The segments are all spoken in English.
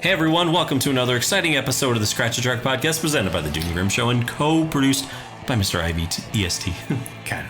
Hey everyone, welcome to another exciting episode of the Scratch a Truck podcast presented by the Dooney Grim Show and co-produced by Mr. EVT. Kind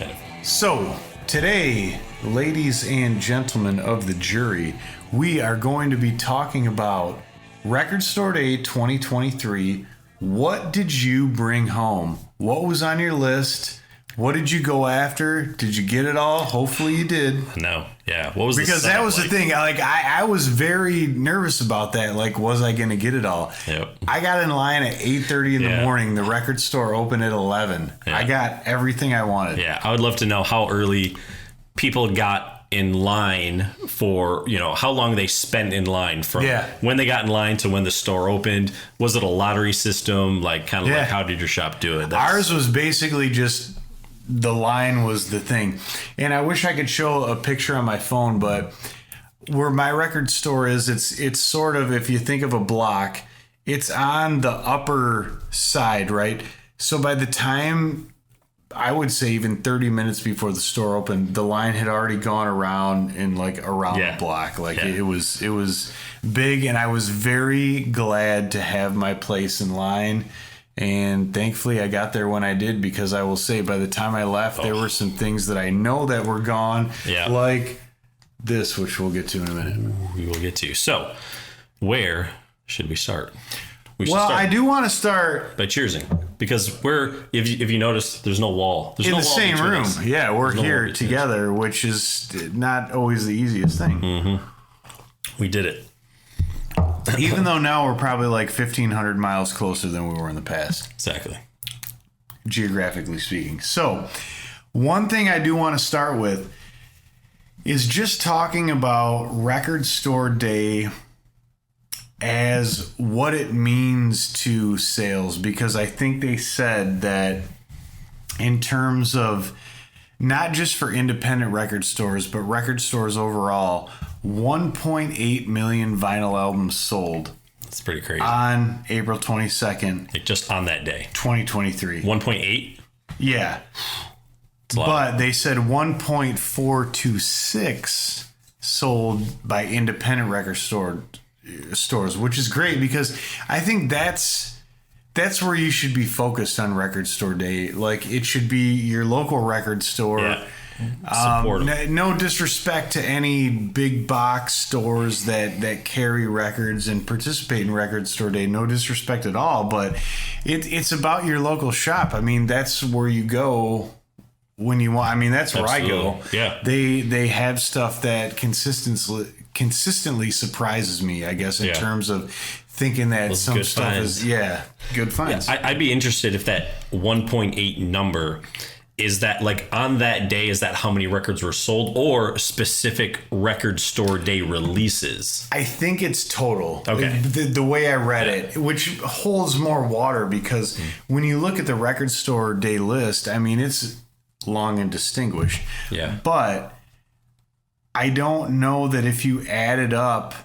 of. So, today, ladies and gentlemen of the jury, we are going to be talking about Record Store Day 2023. What did you bring home? What was on your list? What did you go after? Did you get it all? Hopefully you did. No. Yeah. What was because that was like? The thing. Like I was very nervous about that. Like, was I going to get it all? Yep. I got in line at 8:30 in the morning. The record store opened at 11. Yeah. I got everything I wanted. Yeah. I would love to know how early people got in line for, how long they spent in line from when they got in line to when the store opened. Was it a lottery system? Like, kind of like, how did your shop do it? Ours was basically just... the line was the thing. And I wish I could show a picture on my phone, but where my record store is, it's sort of, if you think of a block, it's on the upper side, right? So by the time, I would say even 30 minutes before the store opened, the line had already gone around and around the block. It was big, and I was very glad to have my place in line. And thankfully I got there when I did, because I will say by the time I left, there were some things that I know that were gone, like this, which we'll get to in a minute. We will get to. So where should we start? I do want to start by cheersing, because if you notice, there's no wall. There's in no the wall same room. us. Yeah, we're here together, which is not always the easiest thing. Mm-hmm. We did it. Even though now we're probably 1,500 miles closer than we were in the past. Exactly. Geographically speaking. So, one thing I do want to start with is just talking about Record Store Day as what it means to sales, because I think they said that in terms of not just for independent record stores, but record stores overall, 1.8 million vinyl albums sold. That's pretty crazy. On April 22nd. Just on that day. 2023. 1.8? Yeah. But they said 1.426 sold by independent record stores, which is great, because I think that's where you should be focused on Record Store Day. It should be your local record store. Yeah. No disrespect to any big box stores that carry records and participate in Record Store Day. No disrespect at all, but it's about your local shop. I mean, that's where you go when you want. I mean, that's where I go. Yeah. They have stuff that consistently surprises me, I guess, in terms of thinking that those some stuff finds. Good finds. Yeah, I'd be interested if that 1.8 number is that on that day, is that how many records were sold, or specific Record Store Day releases? I think it's total. Okay. The way I read it, which holds more water, because when you look at the Record Store Day list, I mean, it's long and distinguished. Yeah. But I don't know that if you added up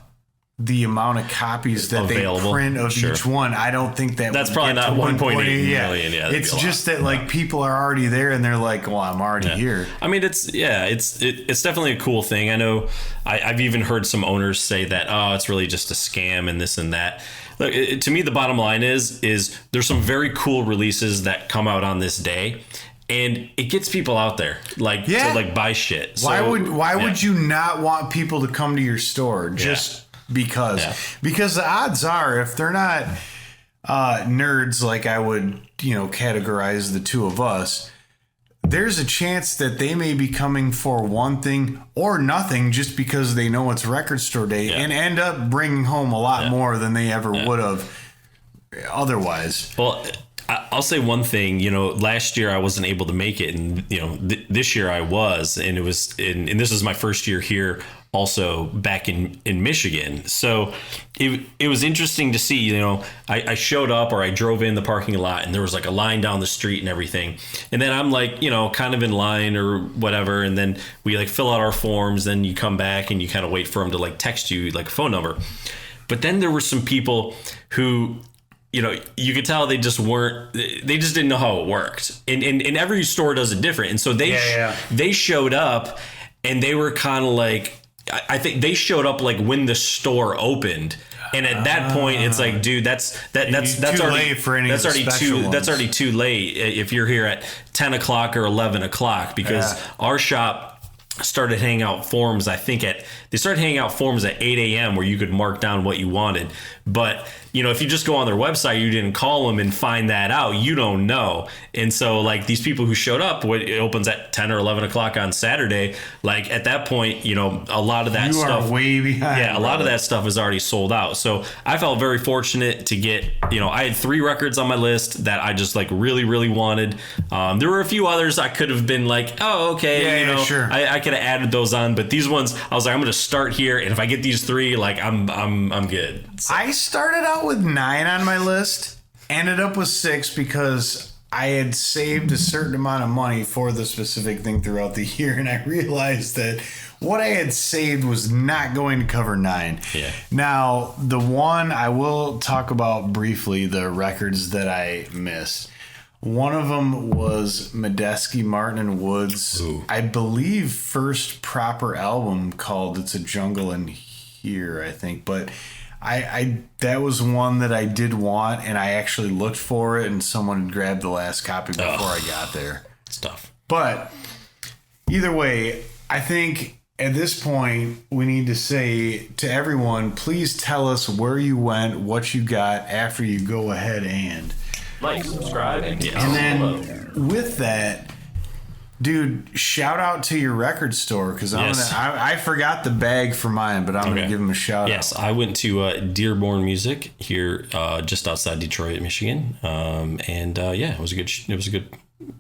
the amount of copies that available. They print of each one, I don't think that's probably not 1.8 million. Yeah, it's just that people are already there, and they're like, "Well, I'm already here." I mean, it's definitely a cool thing. I know I've even heard some owners say that, it's really just a scam and this and that. Look, to me, the bottom line is there's some very cool releases that come out on this day. And it gets people out there to buy shit. Why would you not want people to come to your store just because? Yeah. Because the odds are, if they're not nerds like I would, categorize the two of us, there's a chance that they may be coming for one thing or nothing just because they know it's Record Store Day and end up bringing home a lot more than they ever would have otherwise. Well, I'll say one thing, last year I wasn't able to make it, and this year I was, and and this is my first year here also back in Michigan. So it was interesting to see, I showed up, or I drove in the parking lot, and there was a line down the street and everything. And then I'm kind of in line or whatever. And then we fill out our forms, then you come back and you kind of wait for them to text you a phone number. But then there were some people who, you could tell they just didn't know how it worked. And every store does it different. And so they showed up, and they were kind of I think they showed up like when the store opened. And at that point, it's like, dude, that's already late for any that's already too late if you're here at 10 o'clock or 11 o'clock, because our shop started handing out forms. I think they started handing out forms at 8 a.m. where you could mark down what you wanted. But if you just go on their website, you didn't call them and find that out, you don't know. And so like these people who showed up, it opens at 10 or 11 o'clock on Saturday. Like at that point, a lot of that stuff, you are way behind. Yeah, a lot of that stuff is already sold out. So I felt very fortunate to get, I had 3 records on my list that I just like really, really wanted. There were a few others I could have been like, oh, okay, sure. I could have added those on, but these ones I was like, I'm going to start here, and if I get these 3, like I'm good. So. I started out with 9 on my list, ended up with 6 because I had saved a certain amount of money for the specific thing throughout the year, and I realized that what I had saved was not going to cover 9. Yeah. Now, the one I will talk about briefly, the records that I missed. One of them was Medeski, Martin and Woods. Ooh. I believe first proper album called "It's a Jungle in Here," I think. But I that was one that I did want, and I actually looked for it, and someone had grabbed the last copy before I got there. It's tough. But either way, I think at this point we need to say to everyone, please tell us where you went, what you got after you go ahead and like, subscribe, and then with that, dude, shout out to your record store, because I forgot the bag for mine, but I'm gonna give them a shout out. Yes, I went to Dearborn Music here, just outside Detroit, Michigan, it was a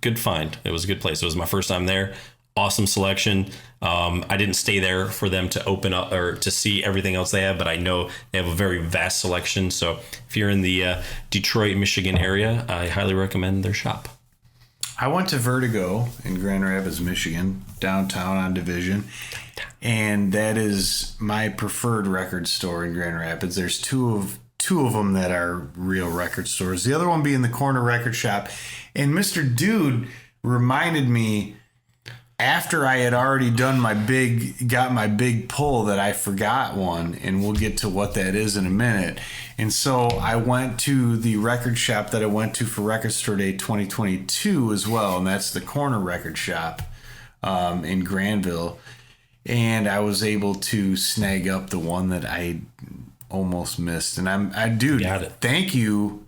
good find. It was a good place. It was my first time there. Awesome selection. I didn't stay there for them to open up or to see everything else they have, but I know they have a very vast selection. So if you're in the Detroit, Michigan area, I highly recommend their shop. I went to Vertigo in Grand Rapids, Michigan, downtown on Division, and that is my preferred record store in Grand Rapids. There's two of them that are real record stores. The other one being the Corner Record Shop. And Mr. Dude reminded me, after I had already got my big pull, that I forgot one, and we'll get to what that is in a minute. And so I went to the record shop that I went to for Record Store Day 2022 as well, and that's the Corner Record Shop in Granville. And I was able to snag up the one that I almost missed. And thank you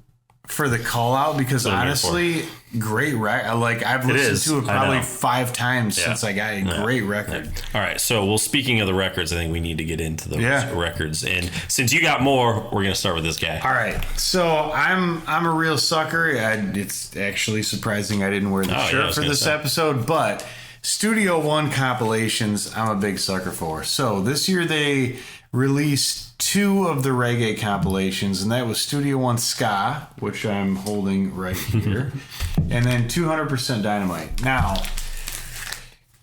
for the call out, because honestly, great record. Like, I've listened to it probably 5 times since I got a great record. Yeah. All right. So, well, speaking of the records, I think we need to get into those records. And since you got more, we're going to start with this guy. All right. So I'm a real sucker. It's actually surprising I didn't wear the shirt for this episode, but Studio One compilations, I'm a big sucker for. So this year they released 2 of the reggae compilations, and that was Studio One Ska, which I'm holding right here, and then 200% Dynamite. Now,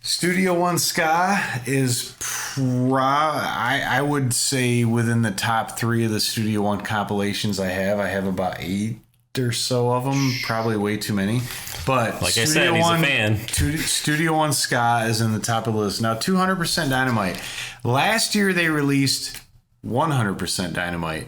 Studio One Ska is I would say within the top 3 of the Studio One compilations I have. I have about 8 or so of them, probably way too many. But like I said, he's a fan. Studio One Ska is in the top of the list. Now, 200% Dynamite. Last year they released 100% Dynamite.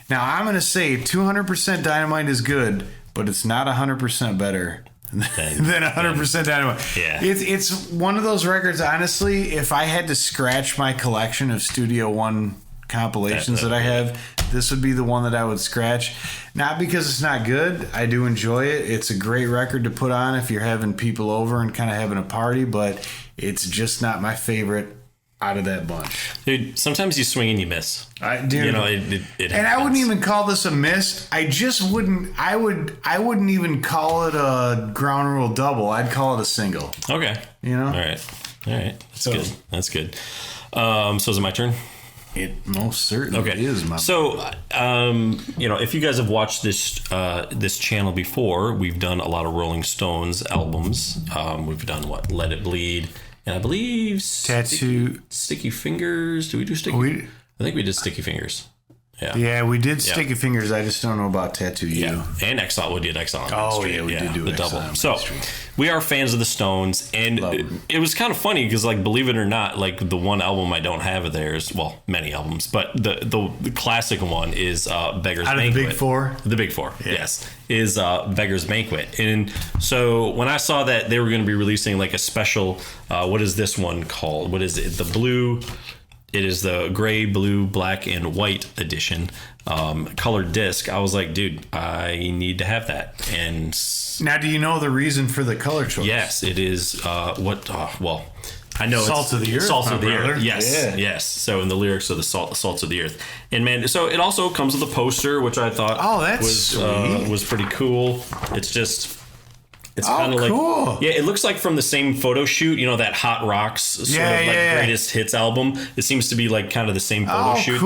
Now, I'm going to say 200% Dynamite is good, but it's not 100% better than 100% Dynamite. Yeah. It's one of those records, honestly, if I had to scratch my collection of Studio One compilations that I have, this would be the one that I would scratch. Not because it's not good. I do enjoy it. It's a great record to put on if you're having people over and kind of having a party, but it's just not my favorite out of that bunch. Dude, sometimes you swing and you miss. I do. It and happens. I wouldn't even call this a miss. I just wouldn't. I wouldn't even call it a ground rule double. I'd call it a single. Okay. You know. All right. That's good. So is it my turn? It most certainly is. So, if you guys have watched this channel before, we've done a lot of Rolling Stones albums. We've done Let It Bleed, and I believe Sticky Fingers. Did we do Sticky? I think we did Sticky Fingers. Yeah, we did Sticky Fingers. I just don't know about Tattoo You. Yeah, and Exile. We did Exile on Main Oh, Street. yeah, we did do the Exile double. on Main So Street. we are fans of the Stones, and it was kind of funny because, like, believe it or not, like the one album I don't have of theirs, well, many albums, but the classic one is Beggar's Out of Banquet. the Big Four? The Big Four, yes, is Beggar's Banquet. And so when I saw that they were going to be releasing like a special, what is this one called? What is it? The blue. It is the gray, blue, black, and white edition, colored disc. I was like, dude, I need to have that. And Now, do you know the reason for the color choice? yes, it is well, I know Salts of the Earth, Salts my of the brother. Earth. Yes, Yeah. yes. So in the lyrics of the salts of the earth, and man, so it also comes with a poster, which I thought That's sweet. was pretty cool. It's just. It's kind of cool. like, yeah, it looks like from the same photo shoot, you know, that Hot Rocks sort of like greatest hits album. It seems to be like kind of the same photo shoot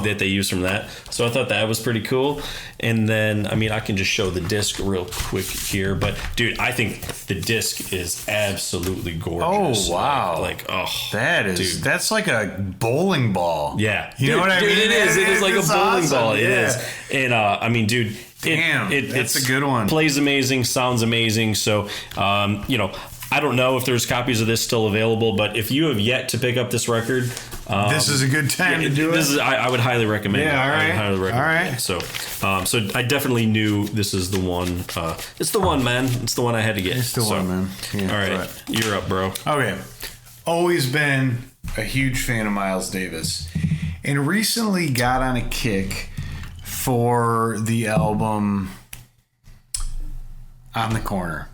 that they use from that. So I thought that was pretty cool. And then, I mean, I can just show the disc real quick here, but dude, I think the disc is absolutely gorgeous. Oh, wow. That's like a bowling ball. Yeah. You know what I mean? It is like a bowling ball. It Yeah. is. And I mean, dude, that's a good one. Plays amazing, sounds amazing. So, you know, I don't know if there's copies of this still available, but if you have yet to pick up this record, this is a good time to do it. I would highly recommend. Yeah, it. all right. I would highly recommend. All right. It. So I definitely knew this is the one. It's the one, man. It's the one I had to get. It's the one, man. Yeah, all right, you're up, bro. Okay. Always been a huge fan of Miles Davis, and recently got on a kick for the album On the Corner.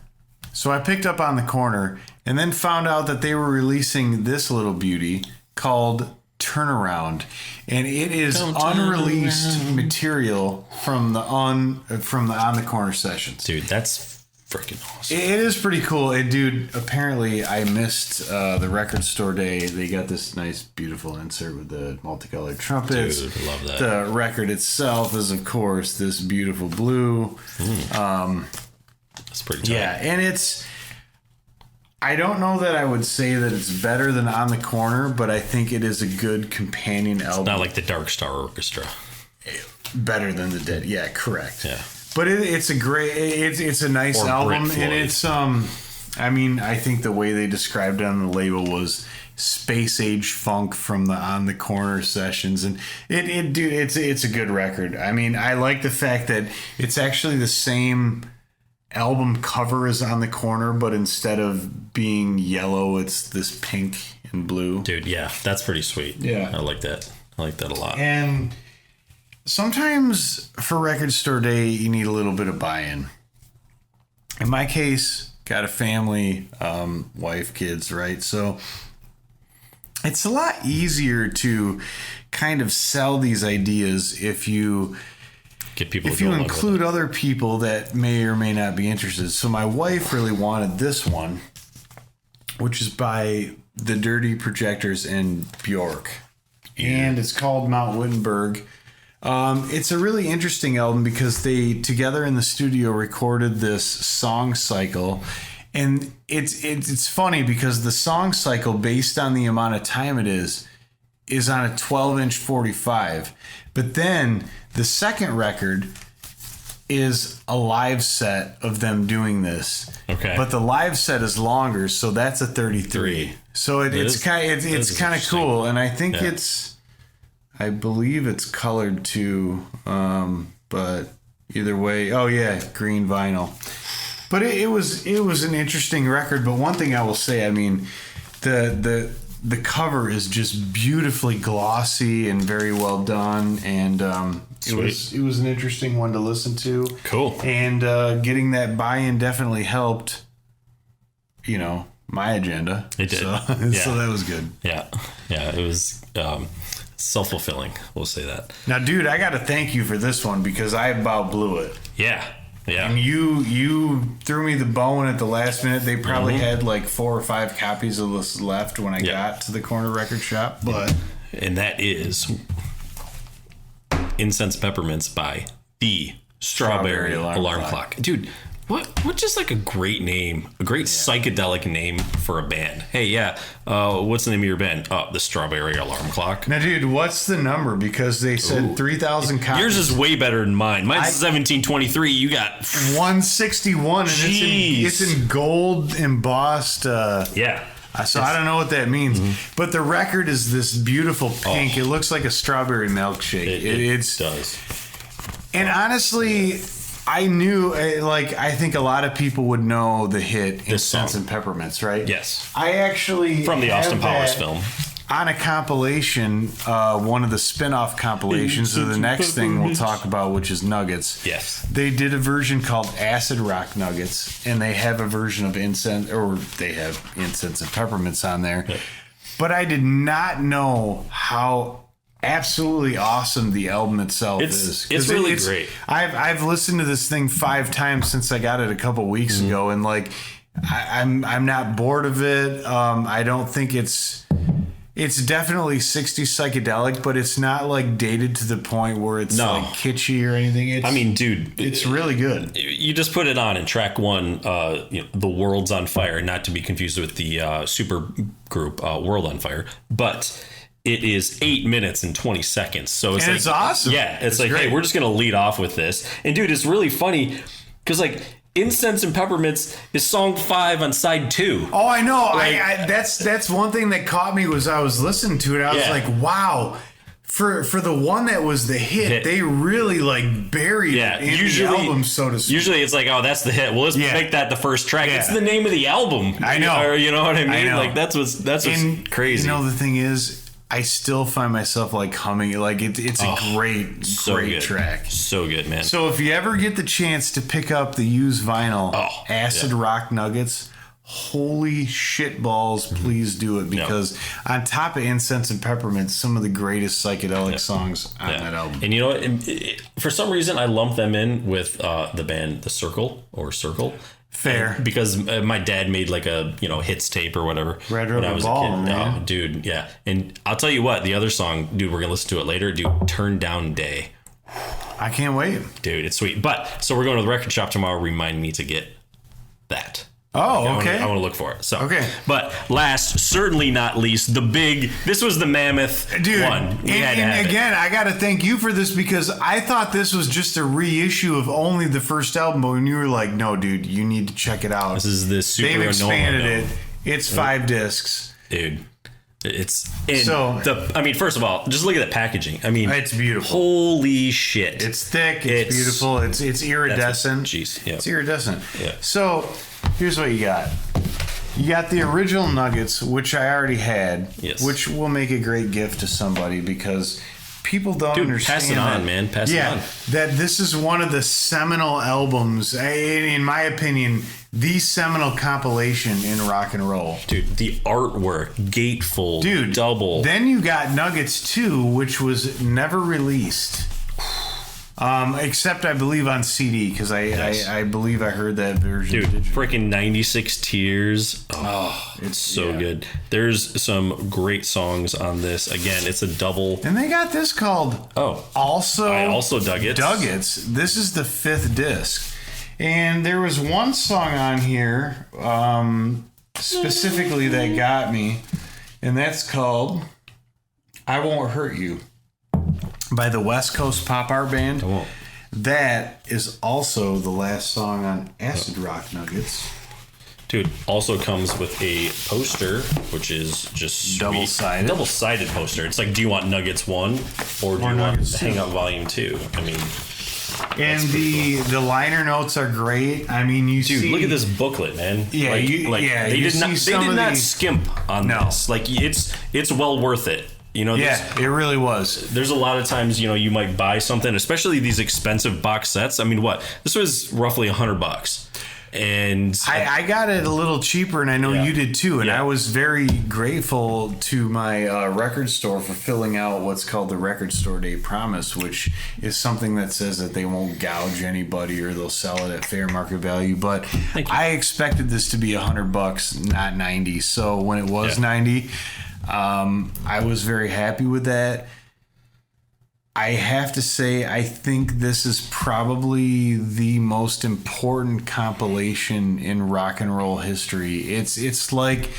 So I picked up On the Corner and then found out that they were releasing this little beauty called Turnaround, and it is unreleased material from the On the Corner sessions. Dude, that's freaking awesome. It is pretty cool. Dude, apparently I missed the record store day. They got this nice, beautiful insert with the multicolored trumpets. Dude, love that. The record itself is, of course, this beautiful blue. That's pretty tight. Yeah, and I don't know that I would say that it's better than On the Corner, but I think it is a good companion album. Not like the Dark Star Orchestra. Better than the Dead. Yeah, correct. Yeah. But it's a great, it's a nice Or album, Brit and it's I mean, I think the way they described it on the label was space age funk from the On the Corner sessions, and it's a good record. I mean, I like the fact that it's actually the same album cover as On the Corner, but instead of being yellow, it's this pink and blue. Dude, yeah, that's pretty sweet. Yeah. I like that. I like that a lot. And sometimes for record store day, you need a little bit of buy-in. In my case, got a family, wife, kids, right? So it's a lot easier to kind of sell these ideas if you Get people if to you go along with include other people that may or may not be interested. So my wife really wanted this one, which is by the Dirty Projectors and Bjork. And it's called Mount Wittenberg. It's a really interesting album because they together in the studio recorded this song cycle, and it's funny because the song cycle, based on the amount of time it is on a 12-inch 45, but then the second record is a live set of them doing this. Okay. But the live set is longer, so that's a 33. So it's kind of cool, and I think I believe it's colored too, but either way, green vinyl. But it was an interesting record. But one thing I will say, I mean, the cover is just beautifully glossy and very well done, and it was an interesting one to listen to. Cool. And getting that buy-in definitely helped, my agenda. It did. So that was good. Yeah. Yeah. It was self-fulfilling. We'll say that. Now, dude, I got to thank you for this one because I about blew it. Yeah. Yeah. And you threw me the bone at the last minute. They probably had like 4 or 5 copies of this left when I got to the corner record shop. And that is Incense Peppermints by the Strawberry Alarm Clock. Dude, What just like a great name, a great psychedelic name for a band. Hey, what's the name of your band? Oh, the Strawberry Alarm Clock. Now, dude, what's the number? Because they said 3,000 copies. Yours is way better than mine. Mine's 1723. You got 161, and it's in gold embossed. So I don't know what that means, but the record is this beautiful pink. It looks like a strawberry milkshake. It does. And honestly, I knew, I think a lot of people would know the hit Incense and Peppermints, right? Yes. I actually from the Austin Powers film. On a compilation, one of the spin-off compilations of the next thing we'll talk about, which is Nuggets. Yes. They did a version called Acid Rock Nuggets, and they have a version of Incense and Peppermints on there. Yep. But I did not know how absolutely awesome the album itself is. It's really great. I've listened to this thing 5 times since I got it a couple weeks ago, and I'm not bored of it. I don't think it's definitely 60s psychedelic, but it's not dated to the point where it's kitschy or anything. Dude, it's really good. You just put it on in track 1, The World's on Fire, not to be confused with the super group World on Fire, but it is 8 minutes and 20 seconds. So it's awesome. Yeah, it's great. Hey, we're just going to lead off with this. And dude, it's really funny because Incense and Peppermints is song 5 on side 2. Oh, I know. That's one thing that caught me was I was listening to it. I was like, wow. For the one that was the hit, they really buried it in the album, so to speak. Usually it's that's the hit. Well, let's make that the first track. It's the name of the album. I know. Or, you know what I mean? I know. That's what's crazy. The thing is, I still find myself humming. It's a great track. So good, man. So if you ever get the chance to pick up the used vinyl, Acid Rock Nuggets, holy shit balls, please do it, because on top of Incense and Peppermints, some of the greatest psychedelic songs on that album. And you know what? For some reason, I lump them in with the band The Circle or Circle. Fair. Because my dad made a hits tape or whatever Red when Rubber I was Ball, a kid. man. Oh, dude, yeah. And I'll tell you what, the other song, dude, we're gonna listen to it later. Dude, Turn Down Day. I can't wait. Dude, it's sweet. But so we're going to the record shop tomorrow. Remind me to get that. Oh, okay. I want to look for it. So, okay. But last, certainly not least, this was the mammoth one. And again, I got to thank you for this, because I thought this was just a reissue of only the first album, but when you were like, no, dude, you need to check it out. This is the super They've expanded it. It's 5 discs. Dude. First of all, just look at the packaging. It's beautiful. Holy shit! It's thick. It's beautiful. It's iridescent. It's iridescent. Yeah. So here's what you got. You got the original Nuggets, which I already had. Yes. Which will make a great gift to somebody, because people don't understand. Pass it on, man. Pass it on. That this is one of the seminal albums, in my opinion, the seminal compilation in rock and roll. Dude, the artwork, gatefold, dude, double. Then you got Nuggets 2, which was never released. Except I believe on CD, because I believe I heard that version. Dude, freaking 96 Tears. Oh, it's so good. There's some great songs on this. Again, it's a double. And they got this called I Also Dug It. This is the 5th disc. And there was one song on here specifically that got me, and that's called I Won't Hurt You by the West Coast Pop Art Band. I won't. That is also the last song on Acid Rock Nuggets. Dude, also comes with a poster, which is just double-sided. Double-sided poster. It's like, do you want Nuggets 1 or do you want Hangout Volume 2? And the liner notes are great. Dude, look at this booklet, man. Yeah, they did not skimp on this. It's well worth it. It really was. There's a lot of times, you might buy something, especially these expensive box sets. This was roughly $100. And I got it a little cheaper, and I know you did too. And I was very grateful to my record store for filling out what's called the Record Store Day Promise, which is something that says that they won't gouge anybody or they'll sell it at fair market value. But I expected this to be $100, not 90. So when it was 90, I was very happy with that. I have to say, I think this is probably the most important compilation in rock and roll history. It's like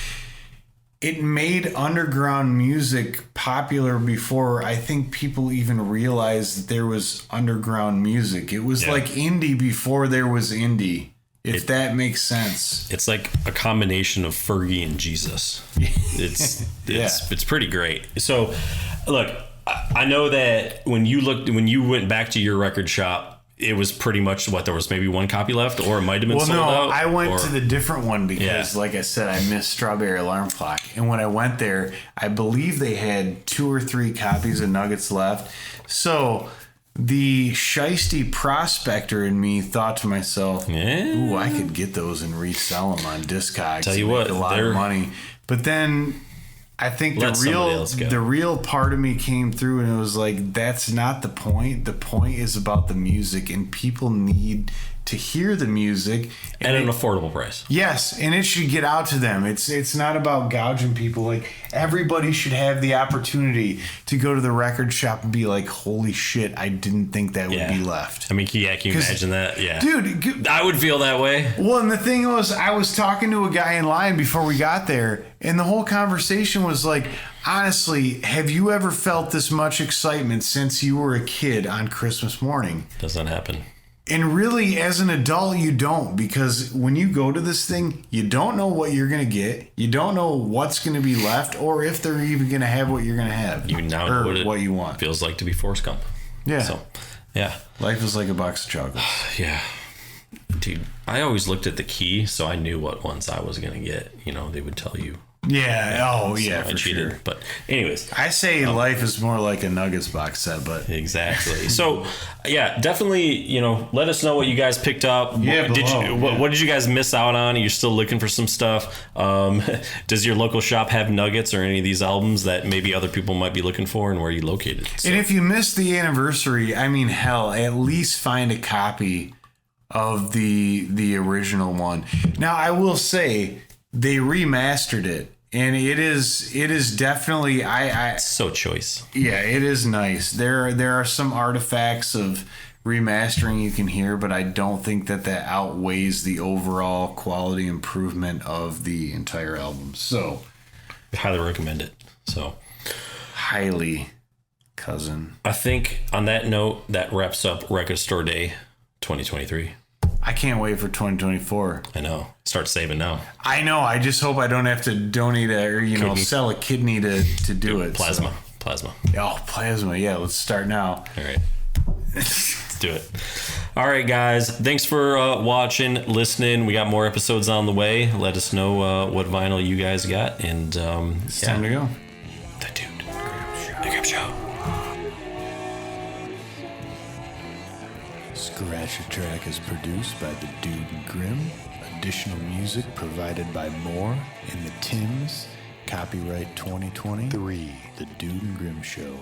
it made underground music popular before I think people even realized that there was underground music. It was like indie before there was indie, if that makes sense. It's like a combination of Fergie and Jesus. It's pretty great. So, look, I know that when you went back to your record shop, it was pretty much there was maybe one copy left, or it might have been sold out. I went to the different one because, like I said, I missed Strawberry Alarm Clock. And when I went there, I believe they had 2 or 3 copies of Nuggets left. So the shisty prospector in me thought to myself, ooh, I could get those and resell them on Discogs. Tell you what, a lot of money. But then I think the real part of me came through, and it was like, that's not the point. The point is about the music, and people need to hear the music at an affordable price. Yes, and it should get out to them. It's not about gouging people. Like, everybody should have the opportunity to go to the record shop and be like, holy shit, I didn't think that would be left. I mean, can you imagine that? Yeah. Dude, I would feel that way. Well, and the thing was, I was talking to a guy in line before we got there, and the whole conversation was like, honestly, have you ever felt this much excitement since you were a kid on Christmas morning? Doesn't happen. And really, as an adult, you don't, because when you go to this thing, you don't know what you're going to get. You don't know what's going to be left, or if they're even going to have what you're going to have. You now know what you want. Feels like to be Forrest Gump. Yeah. So, yeah. Life is like a box of chocolates. Yeah. Dude, I always looked at the key, so I knew what ones I was going to get. You know, they would tell you. Yeah. Oh, yeah, so for sure. But anyways. I say life is more like a Nuggets box set, but. Exactly. So, yeah, definitely, let us know what you guys picked up. Yeah, what did you guys miss out on? You're still looking for some stuff. Does your local shop have Nuggets or any of these albums that maybe other people might be looking for, and where are you located? So. And if you missed the anniversary, I mean, hell, at least find a copy of the original one. Now, I will say, they remastered it, and it is definitely so choice. Yeah, it is nice. There are some artifacts of remastering you can hear, but I don't think that outweighs the overall quality improvement of the entire album. So, I highly recommend it. So, highly, cousin. I think on that note, that wraps up Record Store Day 2023. I can't wait for 2024. I know. Start saving now. I know. I just hope I don't have to donate or sell a kidney to do it. Plasma. So. Plasma. Oh, plasma. Yeah, let's start now. All right. Let's do it. All right, guys. Thanks for watching, listening. We got more episodes on the way. Let us know what vinyl you guys got. And it's time to go. The Dude Grimm Show. Scratch a Track is produced by the Dude and Grimm. Additional music provided by Moore and the Tims. Copyright 2023. The Dude and Grimm Show.